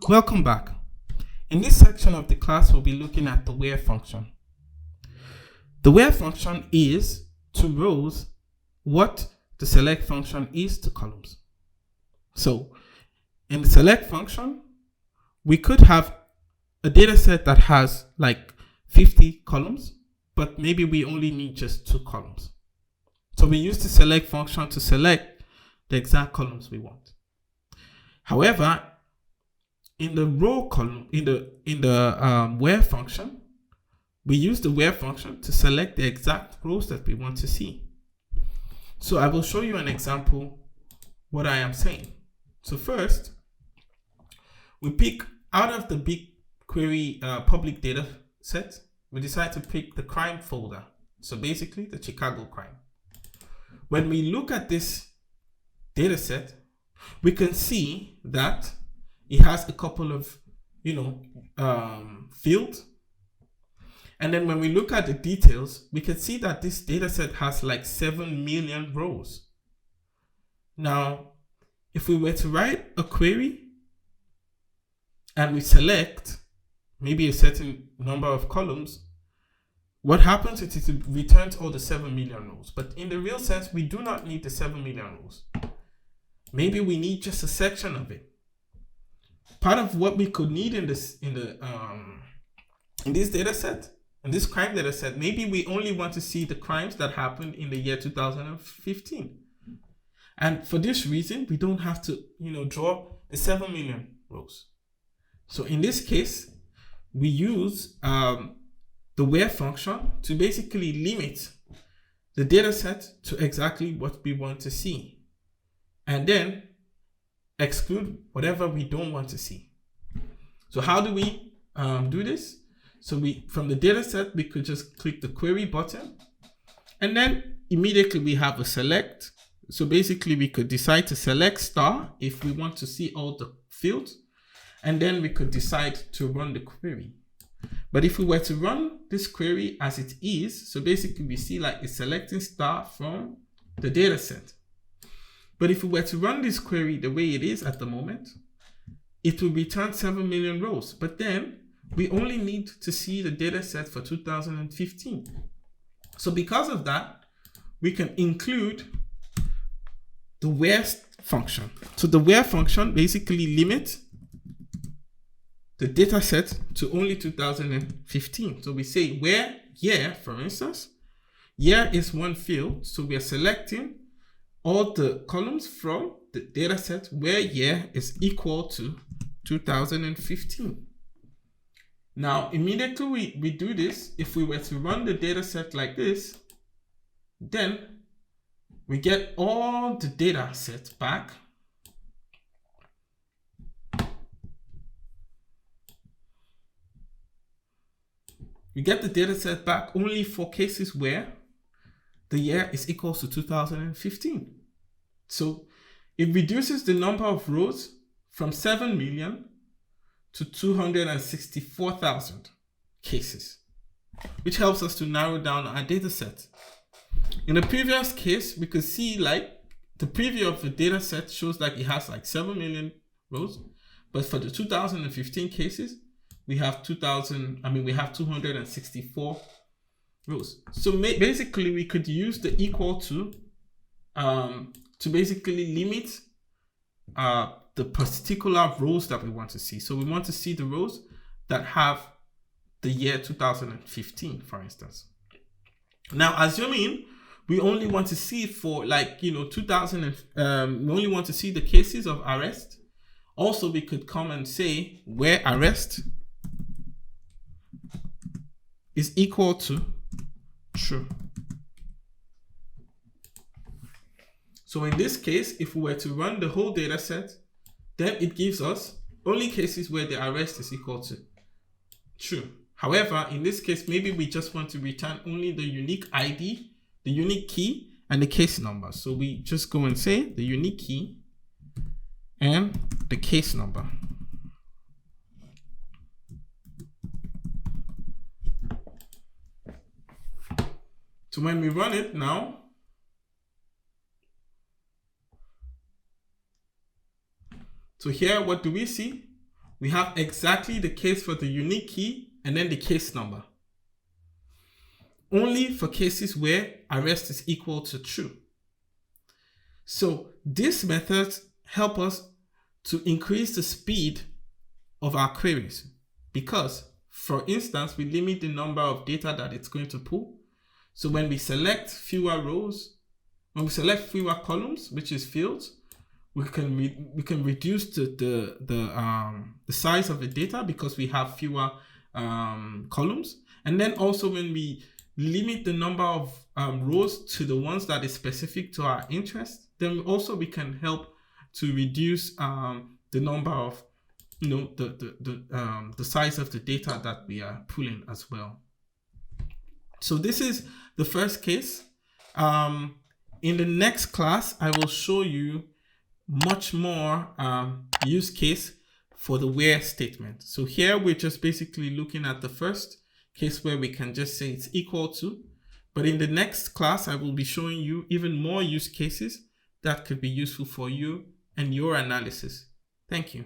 Welcome back. In this section of the class, we'll be looking at the where function. The where function is to rows what the select function is to columns. So in the select function, we could have a data set that has like 50 columns, but maybe we only need just 2 columns. So we use the select function to select the exact columns we want. However, in the row column, in the where function, we use the where function to select the exact rows that we want to see. So I will show you an example what I am saying. So first, we pick out of the Bigquery public data set, we decide to pick the crime folder. So basically the Chicago crime. When we look at this data set, we can see that it has a couple of, fields. And then when we look at the details, we can see that this data set has like 7 million rows. Now, if we were to write a query and we select maybe a certain number of columns, what happens is it returns all the 7 million rows. But in the real sense, we do not need the 7 million rows. Maybe we need just a section of it. Part of what we could need in this data set, in this crime data set, maybe we only want to see the crimes that happened in the year 2015. And for this reason, we don't have to, draw the 7 million rows. So in this case, we use the where function to basically limit the data set to exactly what we want to see, and then exclude whatever we don't want to see. So how do we do this? So from the data set, we could just click the query button, and then immediately we have a select. So basically we could decide to select star if we want to see all the fields, and then we could decide to run the query. But if we were to run this query as it is, so basically we see like it's selecting star from the data set. But if we were to run this query the way it is at the moment, it will return 7 million rows. But then we only need to see the data set for 2015. So because of that, we can include the where function. So the where function basically limits the data set to only 2015. So we say where year, for instance, year is one field. So we are selecting all the columns from the data set where year is equal to 2015. Now, immediately we do this. If we were to run the data set like this, then we get all the data sets back. We get the data set back only for cases where the year is equal to 2015. So it reduces the number of rows from 7 million to 264,000 cases, which helps us to narrow down our data set. In the previous case, we could see like the preview of the data set shows like it has like 7 million rows, but for the 2015 cases, we have 264 rows. So basically we could use the equal to basically limit the particular rows that we want to see. So we want to see the rows that have the year 2015, for instance. Now, assuming we only want to see for like, we only want to see the cases of arrest. Also, we could come and say where arrest is equal to true. So in this case, if we were to run the whole data set, then it gives us only cases where the arrest is equal to true. However, in this case, maybe we just want to return only the unique ID, the unique key, and the case number. So we just go and say the unique key and the case number. So when we run it now, so here, what do we see? we have exactly the case for the unique key and then the case number. Only for cases where arrest is equal to true. So these methods help us to increase the speed of our queries because, for instance, we limit the number of data that it's going to pull. So when we select fewer rows, when we select fewer columns, which is fields, we can reduce the size of the data because we have fewer columns. And then also when we limit the number of rows to the ones that is specific to our interest, then also we can help to reduce the number of, the size of the data that we are pulling as well. So this is the first case. In the next class, I will show you much more use case for the where statement. So here we're just basically looking at the first case where we can just say it's equal to, but in the next class, I will be showing you even more use cases that could be useful for you and your analysis. Thank you.